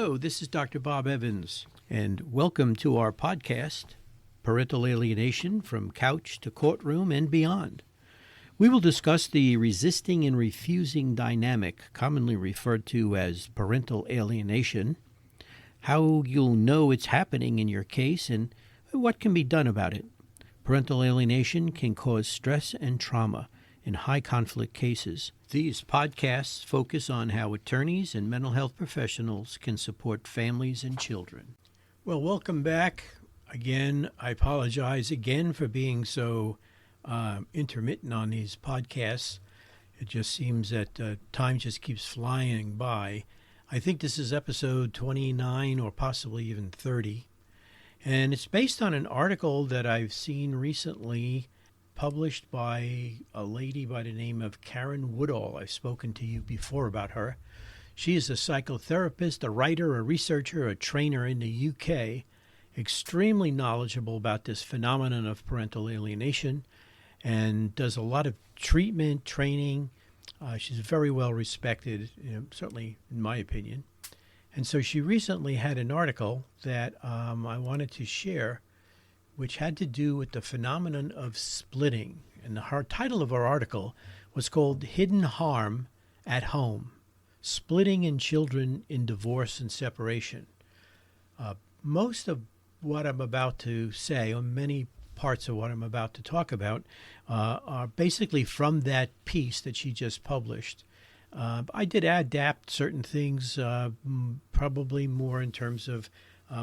Hello, this is Dr. Bob Evans, and welcome to our podcast, Parental Alienation from Couch to Courtroom and Beyond. We will discuss the resisting and refusing dynamic, commonly referred to as parental alienation, how you'll know it's happening in your case, and what can be done about it. Parental alienation can cause stress and trauma in high-conflict cases. These podcasts focus on how attorneys and mental health professionals can support families and children. Well, welcome back. Again, I apologize again for being so intermittent on these podcasts. It just seems that time just keeps flying by. I think this is episode 29 or possibly even 30. And it's based on an article that I've seen recently published by a lady by the name of Karen Woodall. I've spoken to you before about her. She is a psychotherapist, a writer, a researcher, a trainer in the UK, extremely knowledgeable about this phenomenon of parental alienation, and does a lot of treatment, training. She's very well respected, certainly in my opinion. And so she recently had an article that I wanted to share, which had to do with the phenomenon of splitting. And the title of our article was called Hidden Harm at Home, Splitting in Children in Divorce and Separation. Most of what I'm about to say, or many parts of what I'm about to talk about, are basically from that piece that she just published. I did adapt certain things, probably more in terms of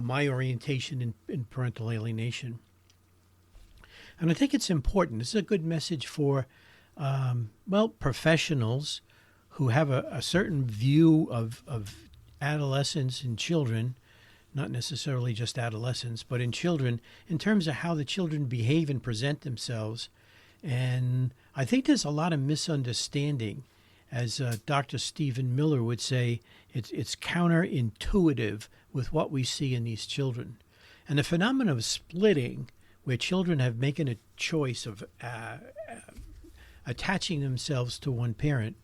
my orientation in parental alienation. And I think it's important. This is a good message for, professionals who have a certain view of adolescents and children, not necessarily just adolescents, but in children, in terms of how the children behave and present themselves. And I think there's a lot of misunderstanding. As Dr. Stephen Miller would say, it's counterintuitive with what we see in these children. And the phenomenon of splitting, where children have making a choice of attaching themselves to one parent,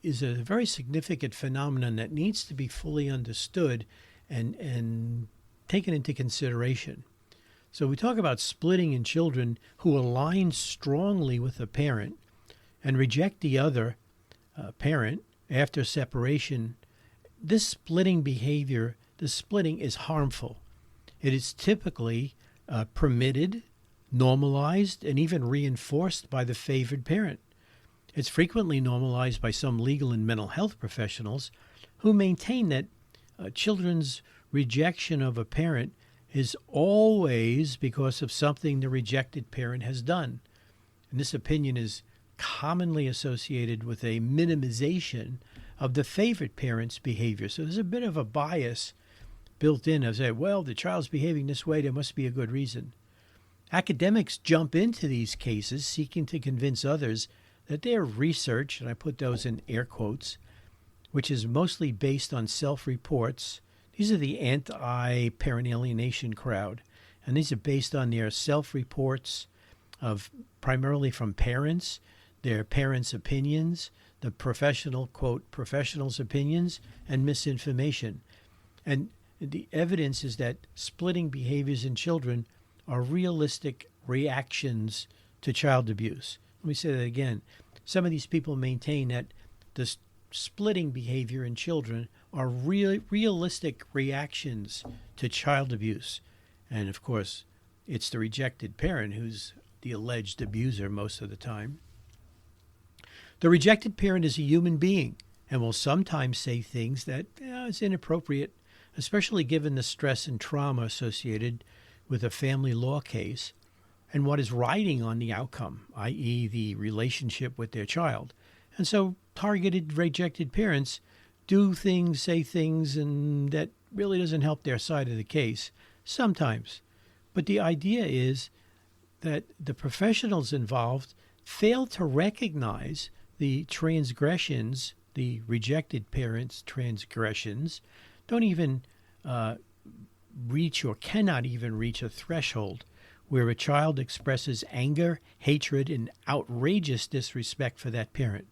is a very significant phenomenon that needs to be fully understood and taken into consideration. So we talk about splitting in children who align strongly with a parent and reject the other parent after separation. This splitting behavior, the splitting is harmful. It is typically permitted, normalized, and even reinforced by the favored parent. It's frequently normalized by some legal and mental health professionals who maintain that children's rejection of a parent is always because of something the rejected parent has done. And this opinion is commonly associated with a minimization of the favored parent's behavior. So there's a bit of a bias built in of say, well, the child's behaving this way, there must be a good reason. Academics jump into these cases seeking to convince others that their research, and I put those in air quotes, which is mostly based on self-reports. These are the anti-parent alienation crowd, and these are based on their self-reports of primarily from parents, their parents' opinions, the professional, quote, professionals' opinions, and misinformation. And the evidence is that splitting behaviors in children are realistic reactions to child abuse. Let me say that again. Some of these people maintain that the splitting behavior in children are realistic reactions to child abuse. And, of course, it's the rejected parent who's the alleged abuser most of the time. The rejected parent is a human being and will sometimes say things that is inappropriate, especially given the stress and trauma associated with a family law case and what is riding on the outcome, i.e. the relationship with their child. And so targeted rejected parents do things, say things, and that really doesn't help their side of the case sometimes. But the idea is that the professionals involved fail to recognize the transgressions, the rejected parents' transgressions, don't even reach or cannot even reach a threshold where a child expresses anger, hatred, and outrageous disrespect for that parent.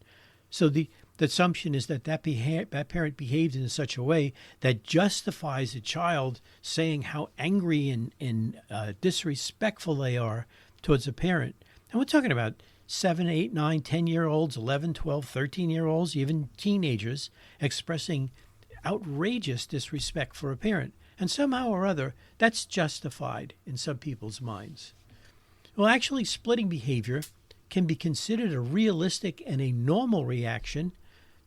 So the The assumption is that that parent behaved in such a way that justifies a child saying how angry and disrespectful they are towards a parent. And we're talking about 7, 8, 9, 10-year-olds, 11, 12, 13-year-olds, even teenagers expressing outrageous disrespect for a parent. And somehow or other, that's justified in some people's minds. Well, actually, splitting behavior can be considered a realistic and a normal reaction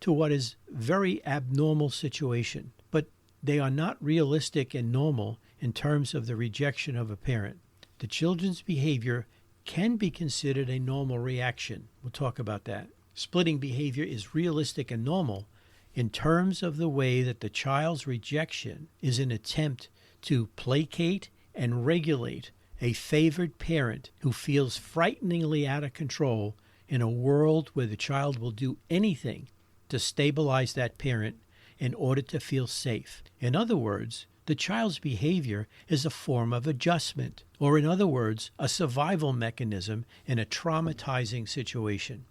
to what is very abnormal situation, but they are not realistic and normal in terms of the rejection of a parent. The children's behavior can be considered a normal reaction. We'll talk about that. Splitting behavior is realistic and normal in terms of the way that the child's rejection is an attempt to placate and regulate a favored parent who feels frighteningly out of control in a world where the child will do anything to stabilize that parent in order to feel safe. In other words, the child's behavior is a form of adjustment, or in other words, a survival mechanism in a traumatizing situation.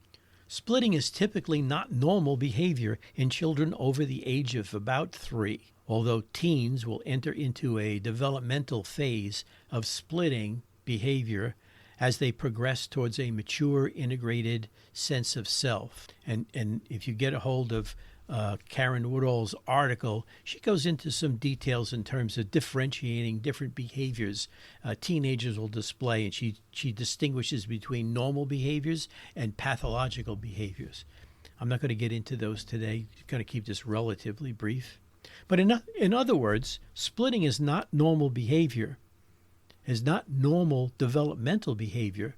Splitting is typically not normal behavior in children over the age of about 3, although teens will enter into a developmental phase of splitting behavior as they progress towards a mature, integrated sense of self. And if you get a hold of Karen Woodall's article, she goes into some details in terms of differentiating different behaviors teenagers will display, and she distinguishes between normal behaviors and pathological behaviors. I'm not going to get into those today. I'm going to keep this relatively brief. But in other words, splitting is not normal behavior, is not normal developmental behavior,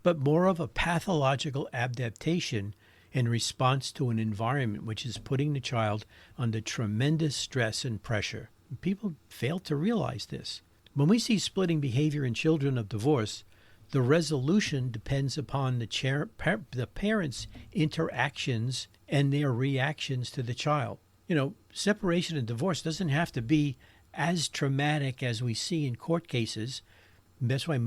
but more of a pathological adaptation in response to an environment which is putting the child under tremendous stress and pressure. People fail to realize this. When we see splitting behavior in children of divorce, the resolution depends upon the parents' interactions and their reactions to the child. You know, separation and divorce doesn't have to be as traumatic as we see in court cases. That's why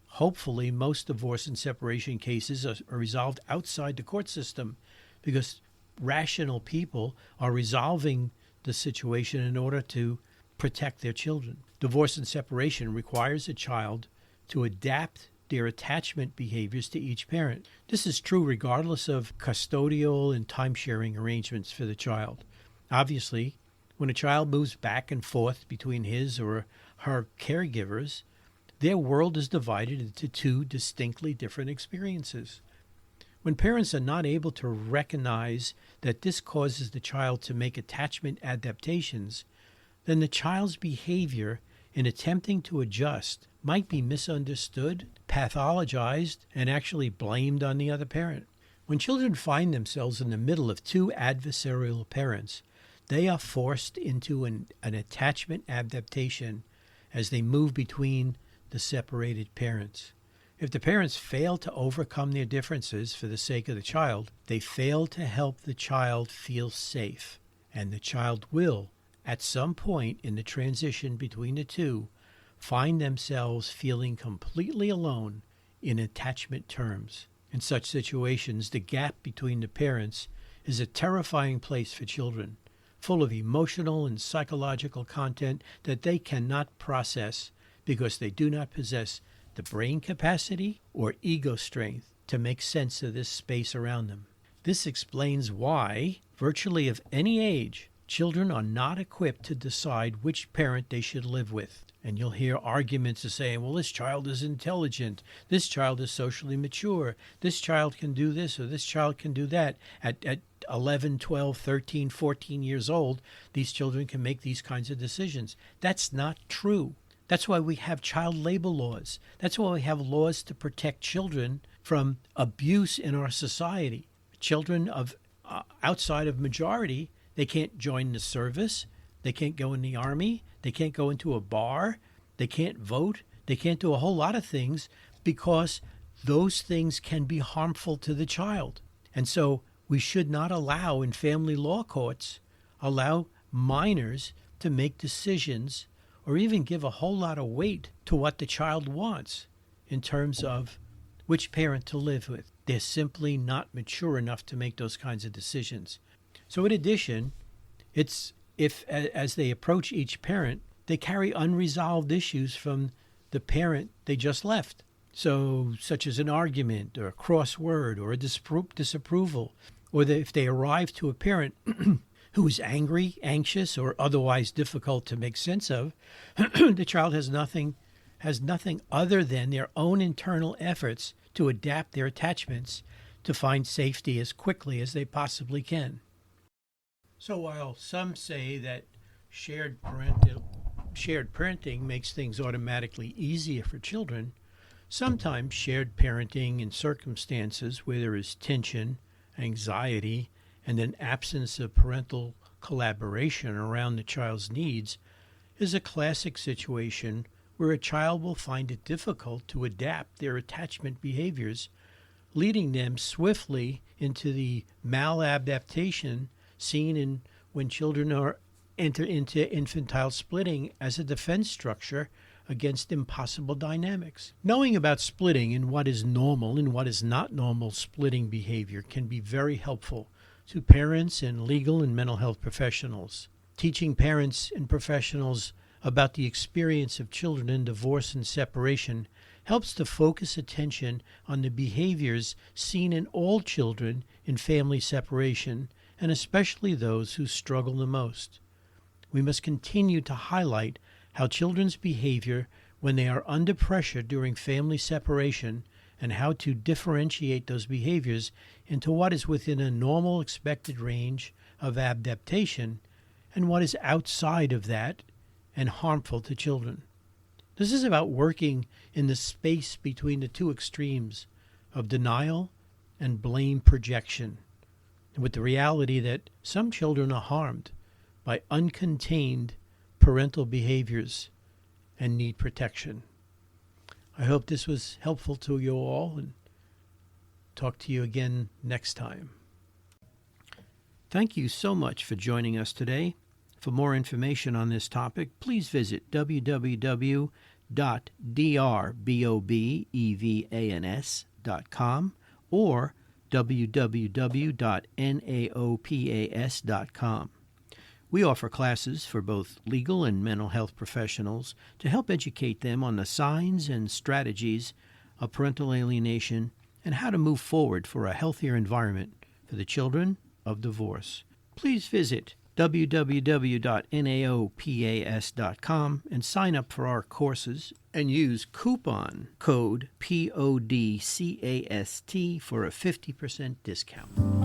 hopefully most divorce and separation cases are resolved outside the court system, because rational people are resolving the situation in order to protect their children. Divorce and separation requires a child to adapt their attachment behaviors to each parent. This is true regardless of custodial and time-sharing arrangements for the child. Obviously, when a child moves back and forth between his or her caregivers, their world is divided into two distinctly different experiences. When parents are not able to recognize that this causes the child to make attachment adaptations, then the child's behavior in attempting to adjust might be misunderstood, pathologized, and actually blamed on the other parent. When children find themselves in the middle of two adversarial parents, they are forced into an attachment adaptation as they move between the separated parents. If the parents fail to overcome their differences for the sake of the child, they fail to help the child feel safe, and the child will, at some point in the transition between the two, find themselves feeling completely alone in attachment terms. In such situations, the gap between the parents is a terrifying place for children, full of emotional and psychological content that they cannot process because they do not possess the brain capacity or ego strength to make sense of this space around them. This explains why, virtually of any age, children are not equipped to decide which parent they should live with. And you'll hear arguments of saying, well, this child is intelligent, this child is socially mature, this child can do this or this child can do that. At 11, 12, 13, 14 years old, these children can make these kinds of decisions. That's not true. That's why we have child labor laws. That's why we have laws to protect children from abuse in our society. Children of outside of majority, they can't join the service, they can't go in the army, they can't go into a bar, they can't vote, they can't do a whole lot of things because those things can be harmful to the child. And so we should not allow in family law courts, allow minors to make decisions or even give a whole lot of weight to what the child wants in terms of which parent to live with. They're simply not mature enough to make those kinds of decisions. So in addition, it's if as they approach each parent, they carry unresolved issues from the parent they just left. So such as an argument or a cross word or a disapproval, or if they arrive to a parent who is angry, anxious, or otherwise difficult to make sense of, the child has nothing other than their own internal efforts to adapt their attachments to find safety as quickly as they possibly can. So while some say that shared parenting makes things automatically easier for children, sometimes shared parenting in circumstances where there is tension, anxiety, and an absence of parental collaboration around the child's needs is a classic situation where a child will find it difficult to adapt their attachment behaviors, leading them swiftly into the maladaptation seen when children enter into infantile splitting as a defense structure against impossible dynamics. Knowing about splitting and what is normal and what is not normal splitting behavior can be very helpful to parents and legal and mental health professionals. Teaching parents and professionals about the experience of children in divorce and separation helps to focus attention on the behaviors seen in all children in family separation, and especially those who struggle the most. We must continue to highlight how children's behavior when they are under pressure during family separation and how to differentiate those behaviors into what is within a normal expected range of adaptation and what is outside of that and harmful to children. This is about working in the space between the two extremes of denial and blame projection, and with the reality that some children are harmed by uncontained parental behaviors and need protection. I hope this was helpful to you all, and talk to you again next time. Thank you so much for joining us today. For more information on this topic, please visit www.drbobevans.com or www.naopas.com. We offer classes for both legal and mental health professionals to help educate them on the signs and strategies of parental alienation and how to move forward for a healthier environment for the children of divorce. Please visit www.naopas.com and sign up for our courses and use coupon code PODCAST for a 50% discount.